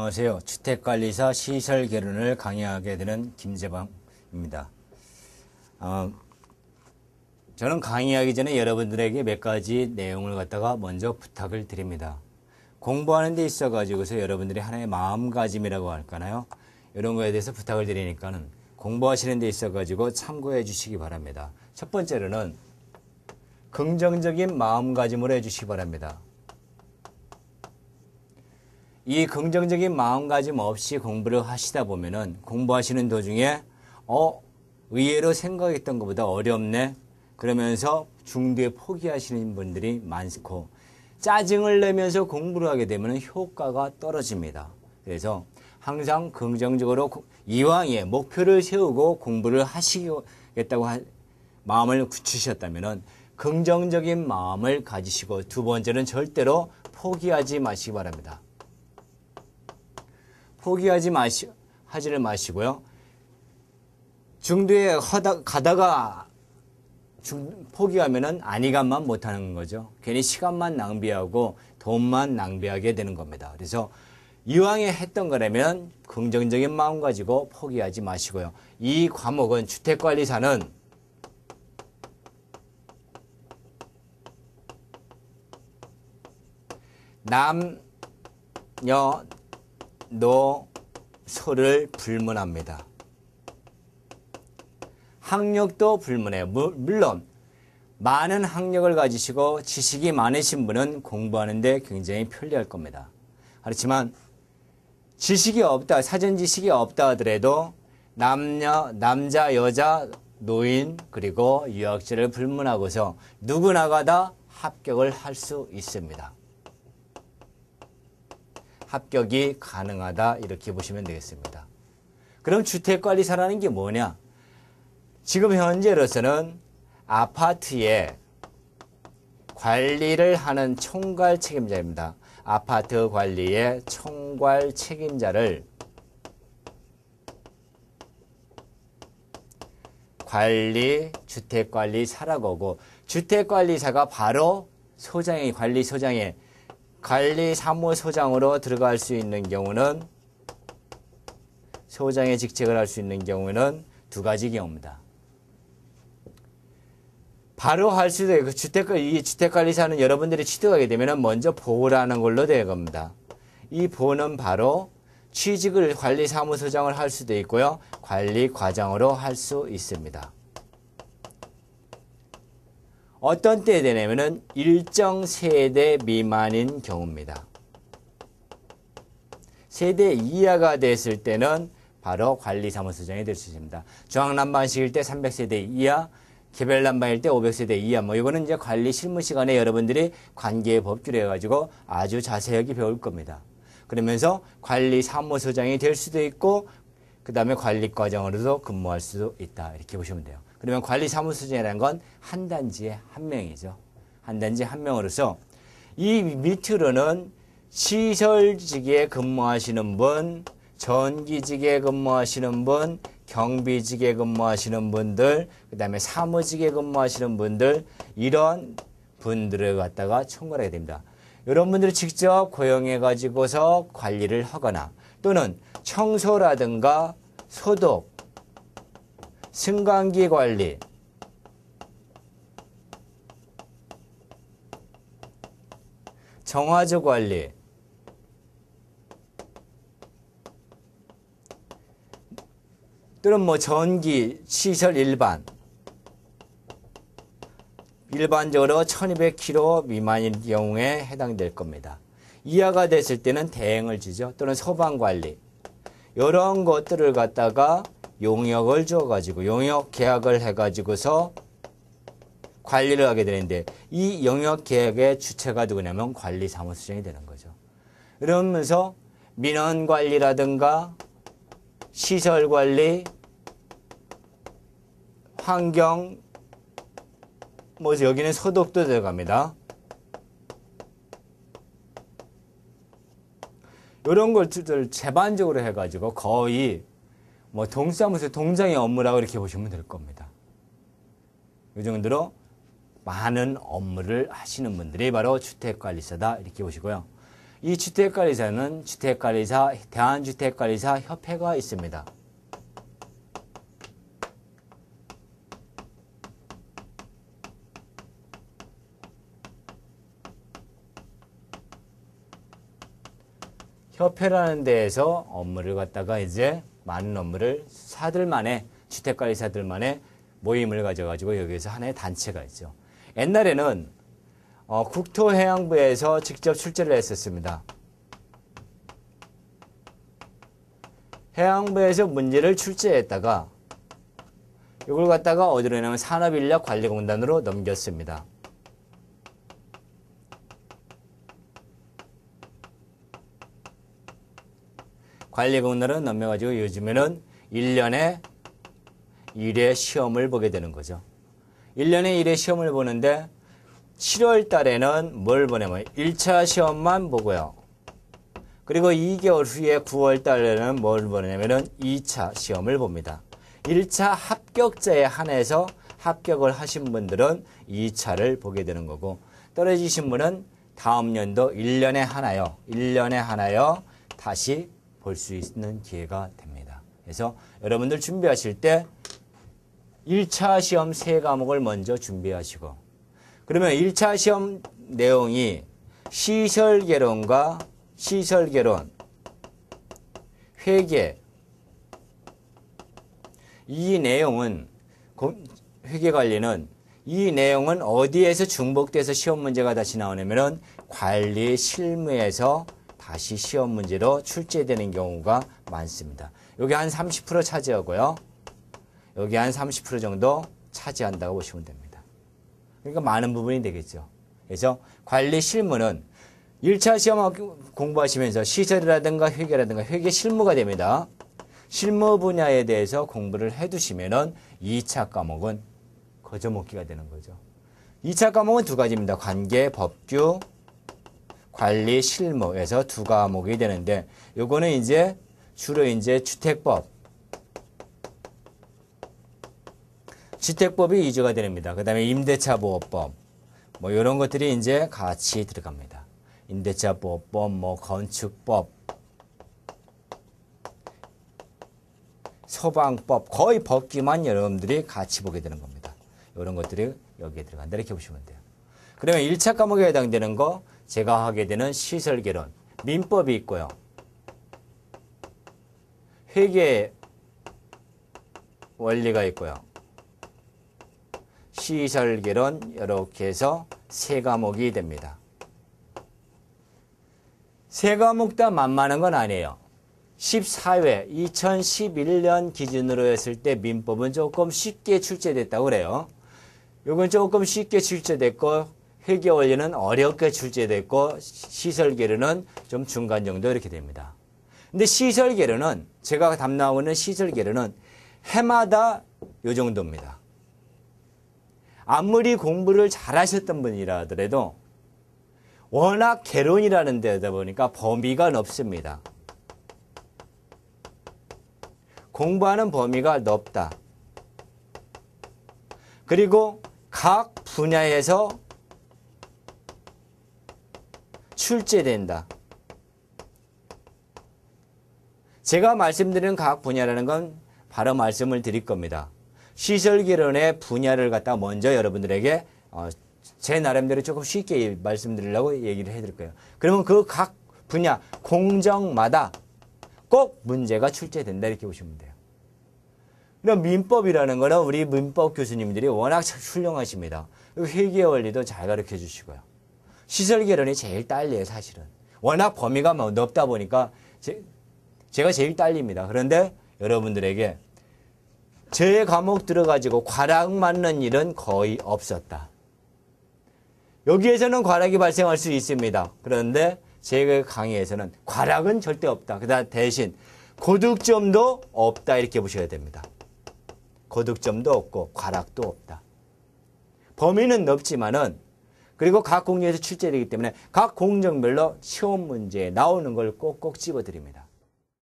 안녕하세요. 주택관리사 시설개론을 강의하게 되는 김재방입니다. 저는 강의하기 전에 여러분들에게 몇 가지 내용을 갖다가 먼저 부탁을 드립니다. 공부하는 데 있어 가지고서 여러분들이 하나의 마음가짐이라고 할까요? 이런 거에 대해서 부탁을 드리니까는 공부하시는 데 있어 가지고 참고해 주시기 바랍니다. 첫 번째로는 긍정적인 마음가짐으로 해 주시기 바랍니다. 이 긍정적인 마음가짐 없이 공부를 하시다 보면은 공부하시는 도중에 의외로 생각했던 것보다 어렵네 그러면서 중도에 포기하시는 분들이 많고 짜증을 내면서 공부를 하게 되면 효과가 떨어집니다. 그래서 항상 긍정적으로 이왕에 목표를 세우고 공부를 하시겠다고 마음을 굳히셨다면 긍정적인 마음을 가지시고, 두 번째는 절대로 포기하지 마시기 바랍니다. 하지를 마시고요. 중도에 가다가 포기하면은 안이감만 못하는 거죠. 괜히 시간만 낭비하고 돈만 낭비하게 되는 겁니다. 그래서 이왕에 했던 거라면 긍정적인 마음 가지고 포기하지 마시고요. 이 과목은 주택관리사는 남녀노소를 불문합니다. 학력도 불문해요. 물론 많은 학력을 가지시고 지식이 많으신 분은 공부하는데 굉장히 편리할 겁니다. 그렇지만 지식이 없다, 사전 지식이 없다 하더라도 남자, 여자, 노인 그리고 유학자를 불문하고서 누구나가 다 합격을 할 수 있습니다. 합격이 가능하다 이렇게 보시면 되겠습니다. 그럼 주택관리사라는 게 뭐냐? 지금 현재로서는 아파트의 관리를 하는 총괄 책임자입니다. 아파트 관리의 총괄 책임자를 주택관리사라고 하고, 주택관리사가 바로 관리사무소장으로 들어갈 수 있는 경우는, 소장의 직책을 할 수 있는 경우는 두 가지 경우입니다. 바로 할 수도 있고, 이 주택관리사는 여러분들이 취득하게 되면 먼저 보호를 하는 걸로 될 겁니다. 이 보호는 바로 취직을 관리사무소장을 할 수도 있고요, 관리과장으로 할 수 있습니다. 어떤 때에 되냐면은 일정 세대 미만인 경우입니다. 세대 이하가 됐을 때는 바로 관리사무소장이 될 수 있습니다. 중앙난방식일 때 300세대 이하, 개별난방일 때 500세대 이하, 이거는 이제 관리 실무 시간에 여러분들이 관계의 법규를 해가지고 아주 자세하게 배울 겁니다. 그러면서 관리사무소장이 될 수도 있고, 그 다음에 관리과장으로도 근무할 수도 있다. 이렇게 보시면 돼요. 그러면 관리사무소장이라는 건 한 단지에 한 명이죠. 한 단지에 한 명으로서 이 밑으로는 시설직에 근무하시는 분, 전기직에 근무하시는 분, 경비직에 근무하시는 분들, 그 다음에 사무직에 근무하시는 분들, 이런 분들을 갖다가 총괄하게 됩니다. 이런 분들을 직접 고용해 가지고서 관리를 하거나, 또는 청소라든가 소독, 승강기 관리, 정화조 관리, 또는 전기, 시설 일반적으로 1200kW 미만인 경우에 해당될 겁니다. 이하가 됐을 때는 대행을 주죠. 또는 소방관리. 이런 것들을 갖다가 용역을 줘가지고, 용역 계약을 해가지고서 관리를 하게 되는데, 이 용역 계약의 주체가 누구냐면 관리사무소장이 되는 거죠. 그러면서 민원관리라든가 시설관리, 환경, 여기는 소독도 들어갑니다. 이런 것들을 제반적으로 해가지고 거의 동사무소 동장의 업무라고 이렇게 보시면 될 겁니다. 이 정도로 많은 업무를 하시는 분들이 바로 주택관리사다 이렇게 보시고요. 이 주택관리사는 대한주택관리사 협회가 있습니다. 협회라는 데에서 업무를 갖다가 이제 많은 업무를 주택관리사들만의 모임을 가져가지고 여기에서 하나의 단체가 있죠. 옛날에는 국토해양부에서 직접 출제를 했었습니다. 해양부에서 문제를 출제했다가 이걸 갖다가 어디로 했냐면 산업인력관리공단으로 넘겼습니다. 관리공단으로 넘겨가지고 요즘에는 1년에 1회 시험을 보게 되는 거죠. 1년에 1회 시험을 보는데 7월 달에는 뭘 보냐면 1차 시험만 보고요. 그리고 2개월 후에 9월 달에는 뭘 보냐면은 2차 시험을 봅니다. 1차 합격자에 한해서 합격을 하신 분들은 2차를 보게 되는 거고 떨어지신 분은 다음 연도 1년에 하나요. 다시 볼 수 있는 기회가 됩니다. 그래서 여러분들 준비하실 때 1차 시험 3과목을 먼저 준비하시고 그러면 1차 시험 내용이 시설개론과 시설개론, 회계 이 내용은 회계관리는 이 내용은 어디에서 중복돼서 시험 문제가 다시 나오냐면은 관리 실무에서 다시 시험 문제로 출제되는 경우가 많습니다. 여기 한 30% 차지하고요. 여기 한 30% 정도 차지한다고 보시면 됩니다. 그러니까 많은 부분이 되겠죠. 그래서 관리 실무는 1차 시험 공부하시면서 시설이라든가 회계라든가 회계 실무가 됩니다. 실무 분야에 대해서 공부를 해두시면은 2차 과목은 거저먹기가 되는 거죠. 2차 과목은 두 가지입니다. 관계, 법규, 관리, 실무에서 두 과목이 되는데 요거는 이제 주로 이제 주택법이 2주가 됩니다. 그 다음에 임대차 보호법 뭐 이런 것들이 이제 같이 들어갑니다. 임대차 보호법, 뭐 건축법, 소방법 거의 법규만 여러분들이 같이 보게 되는 겁니다. 이런 것들이 여기에 들어간다 이렇게 보시면 돼요. 그러면 1차 과목에 해당되는 거 제가 하게 되는 시설개론, 민법이 있고요. 회계 원리가 있고요. 시설개론 이렇게 해서 3과목이 됩니다. 3과목 다 만만한 건 아니에요. 14회 2011년 기준으로 했을 때 민법은 조금 쉽게 출제됐다고 그래요. 이건 조금 쉽게 출제됐고 회계 원리는 어렵게 출제됐고 시설개론은 좀 중간 정도 이렇게 됩니다. 근데 시설개론은 제가 담당하고 있는 시설개론은 해마다 이 정도입니다. 아무리 공부를 잘하셨던 분이라 하더라도 워낙 개론이라는 데다 보니까 범위가 넓습니다. 공부하는 범위가 넓다. 그리고 각 분야에서 출제된다. 제가 말씀드리는 각 분야라는 건 바로 말씀을 드릴 겁니다. 시설개론의 분야를 갖다 먼저 여러분들에게 제 나름대로 조금 쉽게 말씀드리려고 얘기를 해드릴 거예요. 그러면 그 각 분야 공정마다 꼭 문제가 출제된다 이렇게 보시면 돼요. 그럼 민법이라는 거는 우리 민법 교수님들이 워낙 훌륭하십니다. 회계 원리도 잘 가르쳐 주시고요. 시설개론이 제일 딸려요, 사실은. 워낙 범위가 넓다 보니까 제가 제일 딸립니다. 그런데 여러분들에게 제 과목 들어가지고 과락 맞는 일은 거의 없었다. 여기에서는 과락이 발생할 수 있습니다. 그런데 제 강의에서는 과락은 절대 없다. 그다음 대신 고득점도 없다 이렇게 보셔야 됩니다. 고득점도 없고 과락도 없다. 범위는 넓지만은 그리고 각 공정에서 출제되기 때문에 각 공정별로 시험 문제에 나오는 걸 꼭꼭 집어드립니다.